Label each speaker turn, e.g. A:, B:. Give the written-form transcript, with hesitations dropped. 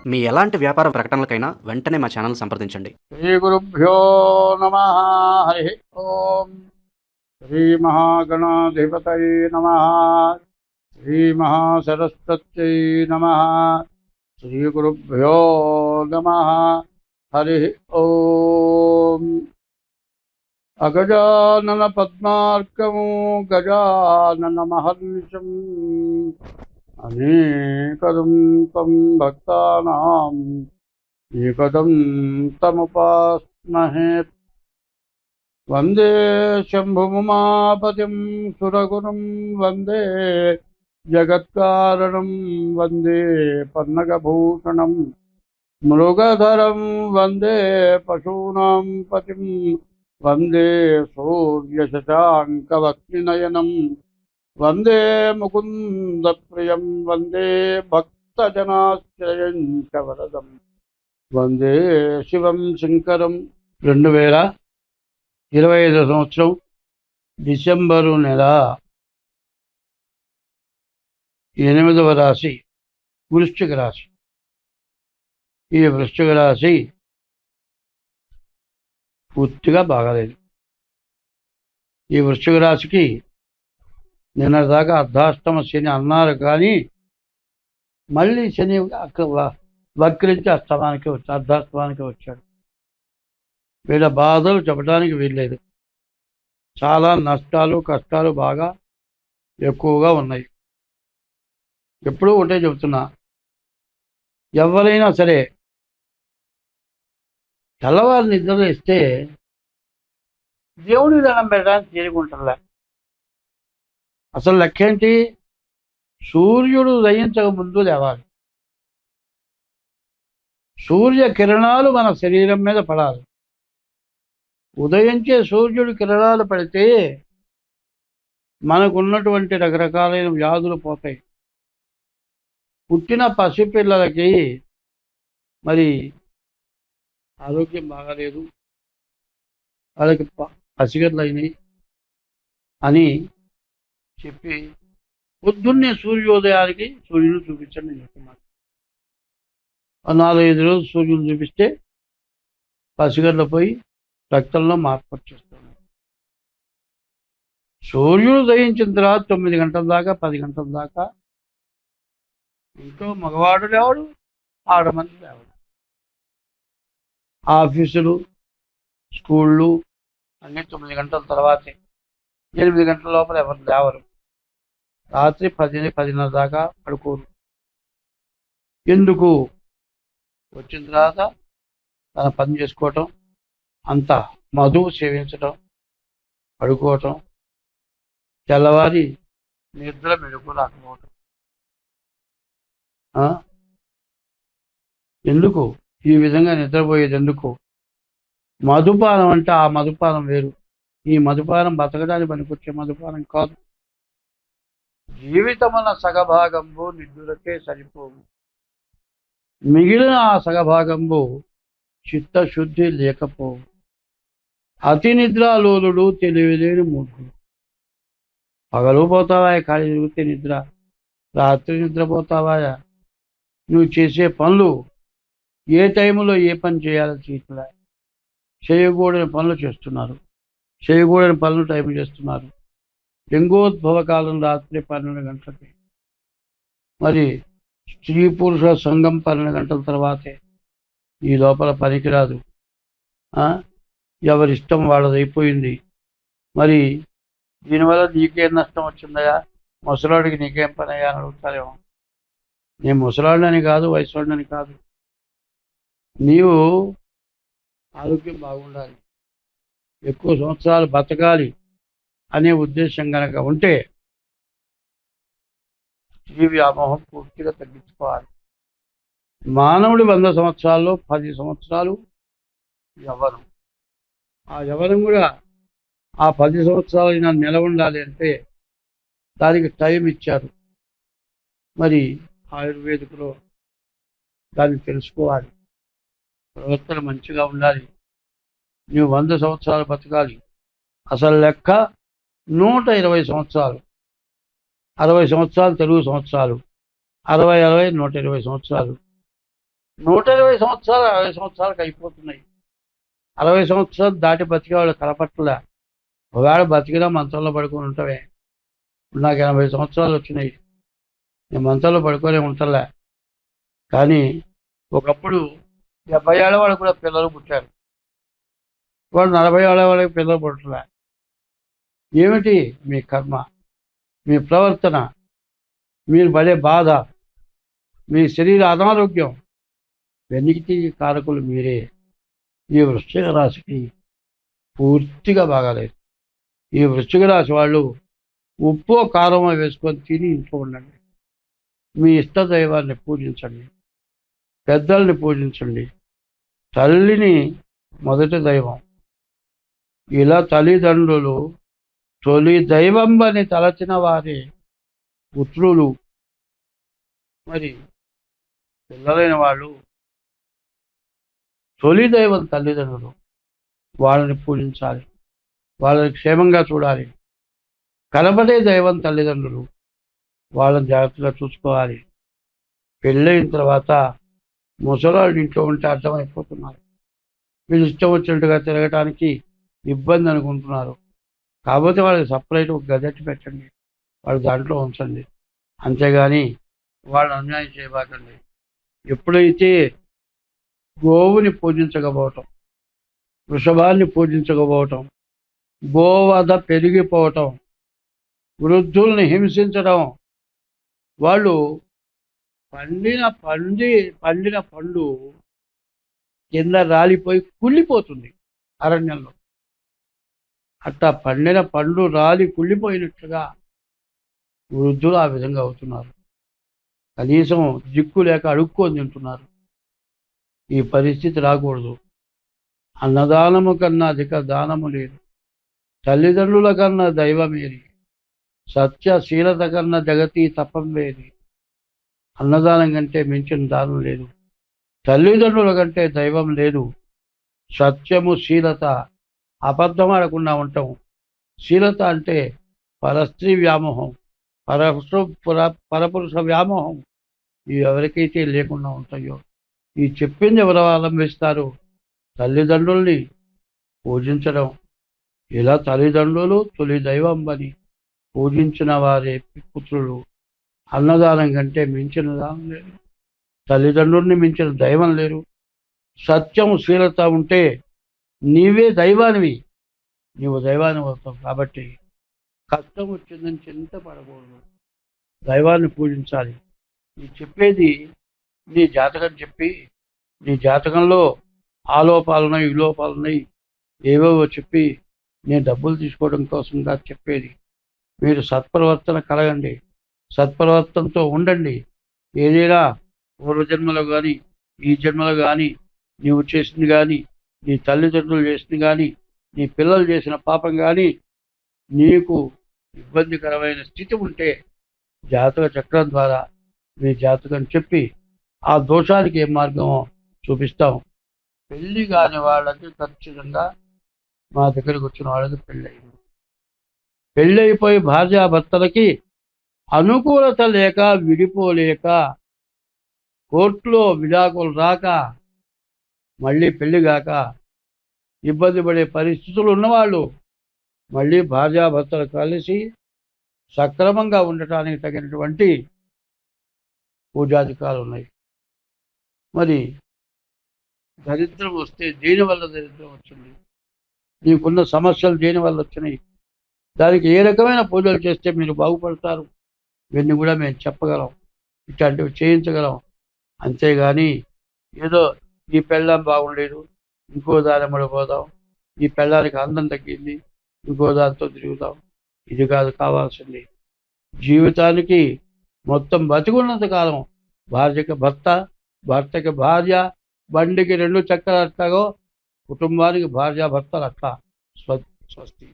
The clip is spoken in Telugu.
A: మీ ఎలాంటి వ్యాపార ప్రకటనలకైనా వెంటనే మా ఛానల్ సంప్రదించండి.
B: శ్రీ గురుభ్యో నమ. హరి ఓం. శ్రీ మహాగణాధిపతయే నమ. శ్రీ మహాసరస్వత్యై నమ. శ్రీ గురుభ్యో నమ. హరి ఓం. అగజానన పద్మార్కము గజానన మహర్నిశం అనేకదం తం భక్తానాం ఏకదం తముపాస్మహే. వందే శంభుముమాపతిం సురగురుం వందే జగత్కారణం వందే పన్నగభూషణం మృగధరం వందే పశూనాం పతిం వందే సూర్యశశాంకవక్నినయనం వందే ముకుందప్రియం వందే భక్తజనాశ్రయం చ వరదం వందే శివం శంకరం. 2025 సంవత్సరం డిసెంబరు నెల 8వ రాశి వృశ్చిక రాశి. ఈ వృశ్చిక రాశి పూర్తిగా బాగాలేదు. ఈ వృశ్చిక రాశికి నిన్నటిదాకా అర్ధాష్టమ శని అన్నారు, కానీ మళ్ళీ శని వక్రించి అర్ధాష్టమానికి వచ్చాడు. వీళ్ళ బాధలు చెప్పడానికి వీల్లేదు. చాలా నష్టాలు కష్టాలు బాగా ఎక్కువగా ఉన్నాయి. ఎప్పుడూ ఒకటే చెబుతున్నా, ఎవరైనా సరే తెల్లవారు నిద్ర ఇస్తే దేవుడి దండం పెట్టడానికి చేరుకుంటారులే. అసలు లెక్కేంటి? సూర్యుడు ఉదయించక ముందు లేవాలి. సూర్య కిరణాలు మన శరీరం మీద పడాలి. ఉదయించే సూర్యుడి కిరణాలు పడితే మనకున్నటువంటి రకరకాలైన వ్యాధులు పోతాయి. పుట్టిన పసిపిల్లలకి మరి ఆరోగ్యం బాగాలేదు, వాళ్ళకి పసిగడ్లు అయినాయి అని చెప్పి పొద్దున్నే సూర్యోదయానికి సూర్యుడు చూపించండి చెప్తున్నాను. 4-5 రోజులు సూర్యుడు చూపిస్తే పసిగడ్ల పోయి రక్తంలో మార్పు వచ్చేస్తుంది. సూర్యుడు దయించిన తర్వాత 9 గంటల దాకా 10 గంటల దాకా ఇంట్లో మగవాడు లేవడు, ఆడమంది లేవడు. ఆఫీసులు స్కూళ్ళు అన్నీ 9 గంటల తర్వాతే. 8 గంటల లోపల ఎవరు లేవరు. రాత్రి 10-10:30 దాకా పడుకోరు. ఎందుకు? వచ్చిన తర్వాత తన పని చేసుకోవటం, అంతా మధువు సేవించటం, పడుకోవటం, తెల్లవారి నిద్ర మెడుకు రాకపోవటం. ఎందుకు ఈ విధంగా నిద్రపోయేది? ఎందుకు? మధుపానం అంటే ఆ మధుపానం వేరు. ఈ మధుపానం బతకడానికి పనికొచ్చే మధుపానం కాదు. జీవితమున సగభాగంబు నిద్దులకే సరిపోవు, మిగిలిన ఆ సగభాగంబు చిత్తశుద్ధి లేకపోవు. అతి నిద్రాలోలుడు తెలివిలేని మూర్ఖుడు. పగలు పోతావా ఖాళీ తిరిగితే నిద్ర, రాత్రి నిద్రపోతావా? నువ్వు చేసే పనులు ఏ టైంలో ఏ పని చేయాలో చేయట్లే. చేయకూడని పనులు చేస్తున్నారు, చేయకూడని పనులు టైం చేస్తున్నారు. లింగోద్భవ కాలం రాత్రి 12 గంటలకి, మరి స్త్రీ పురుష సంఘం 12 గంటల తర్వాతే. ఈ లోపల పనికిరాదు. ఎవరిష్టం వాళ్ళది అయిపోయింది. మరి దీనివల్ల నీకేం నష్టం వచ్చిందయా? ముసలాడికి నీకేం పని అయ్యా అని అడుగుతారేమో. నేను ముసలాడినని కాదు, వయసువాడినని కాదు. నీవు ఆరోగ్యం బాగుండాలి, ఎక్కువ సంవత్సరాలు బతకాలి అనే ఉద్దేశం కనుక ఉంటే స్త్రీ వ్యామోహం పూర్తిగా తగ్గించుకోవాలి. మానవుడి 100 సంవత్సరాల్లో 10 సంవత్సరాలు యవ్వనం. ఆ యవ్వనం కూడా ఆ 10 సంవత్సరాలు నిల ఉండాలి అంటే దానికి టైం ఇచ్చారు. మరి ఆయుర్వేదికలో దాన్ని తెలుసుకోవాలి. ప్రవర్తన మంచిగా ఉండాలి. నువ్వు 100 సంవత్సరాలు బతకాలి. అసలు లెక్క 120 సంవత్సరాలు. 60 సంవత్సరాలు తెలుగు సంవత్సరాలు, 60-60 120 సంవత్సరాలు. 120 సంవత్సరాలు 60 సంవత్సరాలకు అయిపోతున్నాయి. 60 సంవత్సరాలు దాటి బతికే వాళ్ళు కనపట్ల. ఒకవేళ బతికినా మంచంలో పడుకొని ఉంటావే. ఇప్పుడు నాకు 80 సంవత్సరాలు వచ్చినాయి. నేను మంచంలో పడుకొని ఉంటలే. కానీ ఒకప్పుడు 70 ఏళ్ళ వాళ్ళు కూడా పిల్లలు పుట్టారు. వాళ్ళు 40 ఏళ్ళ వాళ్ళకి పిల్లలు పుట్టలే. ఏమిటి మీ కర్మ, మీ ప్రవర్తన, మీరు పడే బాధ, మీ శరీర అనారోగ్యం, వెన్నికి కారకులు మీరే. ఈ వృశ్చిక రాశికి పూర్తిగా బాగాలేదు. ఈ వృశ్చిక రాశి వాళ్ళు ఉప్పు కారం వేసుకొని తిని ఇంట్లో ఉండండి. మీ ఇష్ట దైవాన్ని పూజించండి, పెద్దల్ని పూజించండి. తల్లిని మొదటి దైవం. ఇలా తల్లిదండ్రులు తొలి దైవంబని తలచిన వారి పుత్రులు. మరి పిల్లలైన వాళ్ళు తొలి దైవం తల్లిదండ్రులు. వాళ్ళని పూజించాలి, వాళ్ళని క్షేమంగా చూడాలి. కనబడే దైవం తల్లిదండ్రులు, వాళ్ళని జాగ్రత్తగా చూసుకోవాలి. పెళ్ళైన తర్వాత ముసలాళ్ళు ఇంట్లో ఉంటే అర్థమైపోతున్నారు. వీళ్ళు ఇష్టం వచ్చినట్టుగా తిరగటానికి ఇబ్బంది అనుకుంటున్నారు. కాకపోతే వాళ్ళకి సపరేట్ ఒక గదెట్టి పెట్టండి, వాళ్ళు దాంట్లో ఉంచండి. అంతేగాని వాళ్ళని అన్యాయం చేయబాకండి. ఎప్పుడైతే గోవుని పూజించకపోవటం, వృషభాన్ని పూజించకపోవటం, గోవధ పెరిగిపోవటం, వృద్ధుల్ని హింసించడం, వాళ్ళు పండిన పండు కింద రాలిపోయి కుళ్ళిపోతుంది అరణ్యంలో. అట్లా పండిన పండు రాలి కుళ్ళిపోయినట్లుగా వృద్ధులు ఆ విధంగా అవుతున్నారు. కనీసం దిక్కు లేక అడుక్కొని తింటున్నారు. ఈ పరిస్థితి రాకూడదు. అన్నదానము కన్నా అధిక దానము లేదు. తల్లిదండ్రుల కన్నా దైవమేది. సత్యశీలత కన్నా జగతి తపం వేది. అన్నదానం కంటే మించిన దానం లేదు. తల్లిదండ్రుల కంటే దైవం లేదు. సత్యము, శీలత, అబద్ధం ఆడకుండా ఉండటం. శీలత అంటే పరస్త్రీ వ్యామోహం, పరపురుష వ్యామోహం. ఇవి ఎవరికైతే లేకుండా ఉంటాయో, ఈ చెప్పింది ఎవరు అవలంబిస్తారు? తల్లిదండ్రుల్ని పూజించడం. ఇలా తల్లిదండ్రులు తొలి దైవం అని పూజించిన వారే పుత్రులు. అన్నదానం కంటే మించిన దానం లేదు. తల్లిదండ్రుల్ని మించిన దైవం లేరు. సత్యం, శీలత ఉంటే నీవే దైవానివి. నీవు దైవాన్ని అవుతావు. కాబట్టి కష్టం వచ్చిందని చింతపడకూడదు. దైవాన్ని పూజించాలి. నీ చెప్పేది నీ జాతకం చెప్పి, నీ జాతకంలో ఆ లోపాలున్నాయి, ఈ లోపాలున్నాయి, ఏవేవో చెప్పి నేను డబ్బులు తీసుకోవడం కోసంగా చెప్పేది. మీరు సత్ప్రవర్తన కలగండి, సత్ప్రవర్తనతో ఉండండి. ఏదైనా పూర్వజన్మలో కానీ, ఈ జన్మలో కానీ, నీవు చేసింది కానీ, నీ తల్లిదండ్రులు చేసింది కానీ, నీ పిల్లలు చేసిన పాపం కానీ, నీకు ఇబ్బందికరమైన స్థితి ఉంటే జాతక చక్రం ద్వారా మీ జాతకం చెప్పి ఆ దోషానికి ఏ మార్గమో చూపిస్తాం. పెళ్లి కాని వాళ్ళకి ఖచ్చితంగా మా దగ్గరికి వచ్చిన వాళ్ళకి పెళ్ళయింది. పెళ్ళైపోయి భార్యాభర్తలకి అనుకూలత లేక, విడిపోలేక, కోర్టులో విడాకులు రాక, మళ్ళీ పెళ్లి కాక ఇబ్బంది పడే పరిస్థితులు ఉన్నవాళ్ళు మళ్ళీ భార్యాభర్తలు కలిసి సక్రమంగా ఉండటానికి తగినటువంటి పూజాధికాలు ఉన్నాయి. మరి దరిద్రం వస్తే దేనివల్ల దరిద్రం వచ్చింది? నీకున్న సమస్యలు దేనివల్ల వచ్చినాయి? దానికి ఏ రకమైన పూజలు చేస్తే మీరు బాగుపడతారు? ఇవన్నీ కూడా మేము చెప్పగలం, ఇట్లాంటివి చేయించగలం. అంతేగాని ఏదో ఈ పెళ్ళాం బాగుండేది, ఇంకో దాని పడిపోదాం, ఈ పెళ్ళానికి అందం తగ్గింది, ఇంకో దాంతో తిరుగుతాం. ఇది కాదు కావాల్సింది. జీవితానికి మొత్తం బతికున్నంత కాలం భార్యకి భర్త, భర్తకి భార్య, బండికి 2 చక్రాలు అట్లాగో కుటుంబానికి భార్యాభర్తలు అట్లా. స్వస్తి.